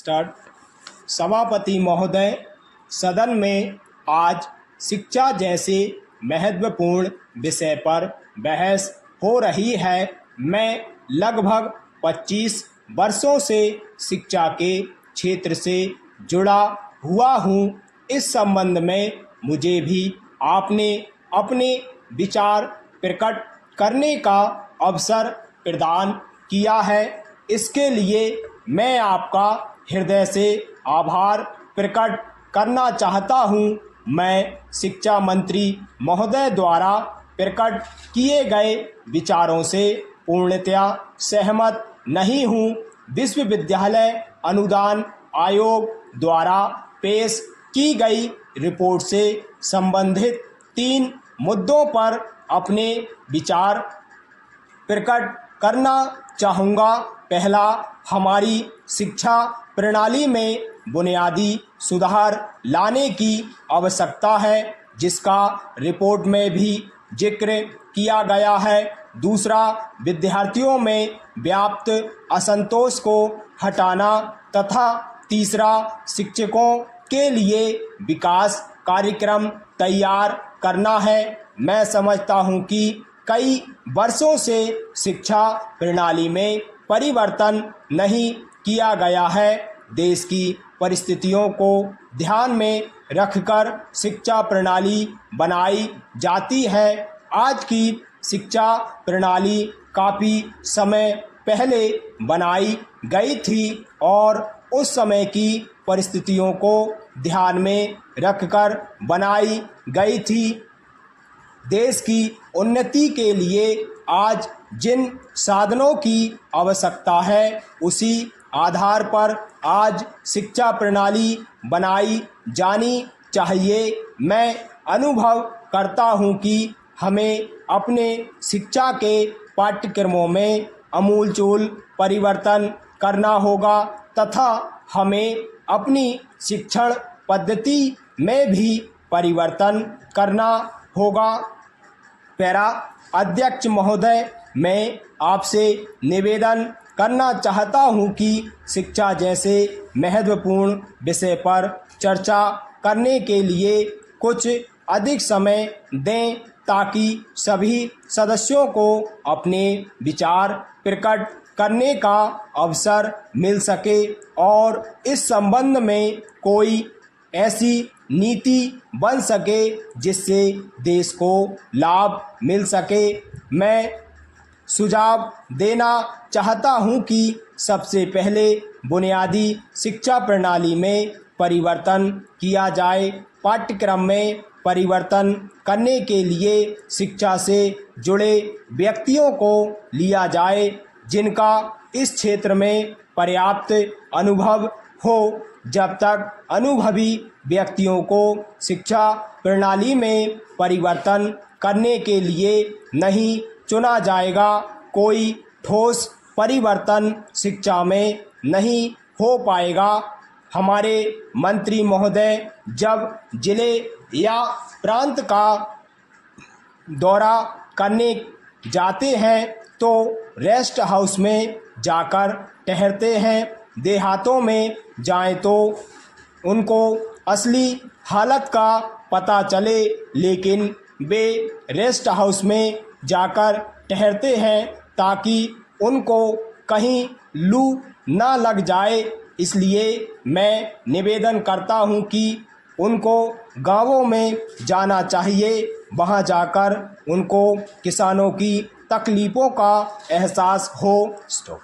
Start. सभापति महोदय, सदन में आज शिक्षा जैसे महत्वपूर्ण विषय पर बहस हो रही है। मैं लगभग 25 वर्षों से शिक्षा के क्षेत्र से जुड़ा हुआ हूँ। इस संबंध में मुझे भी आपने अपने विचार प्रकट करने का अवसर प्रदान किया है। इसके लिए मैं आपका हृदय से आभार प्रकट करना चाहता हूं। मैं शिक्षा मंत्री महोदय द्वारा प्रकट किए गए विचारों से पूर्णतया सहमत नहीं हूं। विश्वविद्यालय अनुदान आयोग द्वारा पेश की गई रिपोर्ट से संबंधित 3 मुद्दों पर अपने विचार प्रकट करना चाहूँगा। पहला, हमारी शिक्षा प्रणाली में बुनियादी सुधार लाने की आवश्यकता है, जिसका रिपोर्ट में भी जिक्र किया गया है। दूसरा, विद्यार्थियों में व्याप्त असंतोष को हटाना तथा तीसरा, शिक्षकों के लिए विकास कार्यक्रम तैयार करना है। मैं समझता हूं कि कई वर्षों से शिक्षा प्रणाली में परिवर्तन नहीं किया गया है। देश की परिस्थितियों को ध्यान में रखकर शिक्षा प्रणाली बनाई जाती है। आज की शिक्षा प्रणाली काफ़ी समय पहले बनाई गई थी और उस समय की परिस्थितियों को ध्यान में रखकर बनाई गई थी। देश की उन्नति के लिए आज जिन साधनों की आवश्यकता है, उसी आधार पर आज शिक्षा प्रणाली बनाई जानी चाहिए। मैं अनुभव करता हूं कि हमें अपने शिक्षा के पाठ्यक्रमों में आमूलचूल परिवर्तन करना होगा तथा हमें अपनी शिक्षण पद्धति में भी परिवर्तन करना होगा। पैरा अध्यक्ष महोदय, मैं आपसे निवेदन करना चाहता हूं कि शिक्षा जैसे महत्वपूर्ण विषय पर चर्चा करने के लिए कुछ अधिक समय दें, ताकि सभी सदस्यों को अपने विचार प्रकट करने का अवसर मिल सके और इस संबंध में कोई ऐसी नीति बन सके जिससे देश को लाभ मिल सके। मैं सुझाव देना चाहता हूं कि सबसे पहले बुनियादी शिक्षा प्रणाली में परिवर्तन किया जाए। पाठ्यक्रम में परिवर्तन करने के लिए शिक्षा से जुड़े व्यक्तियों को लिया जाए, जिनका इस क्षेत्र में पर्याप्त अनुभव हो। जब तक अनुभवी व्यक्तियों को शिक्षा प्रणाली में परिवर्तन करने के लिए नहीं चुना जाएगा, कोई ठोस परिवर्तन शिक्षा में नहीं हो पाएगा। हमारे मंत्री महोदय जब जिले या प्रांत का दौरा करने जाते हैं तो रेस्ट हाउस में जाकर ठहरते हैं। देहातों में जाएं तो उनको असली हालत का पता चले, लेकिन वे रेस्ट हाउस में जाकर ठहरते हैं ताकि उनको कहीं लू ना लग जाए। इसलिए मैं निवेदन करता हूं कि उनको गांवों में जाना चाहिए। वहां जाकर उनको किसानों की तकलीफ़ों का एहसास हो।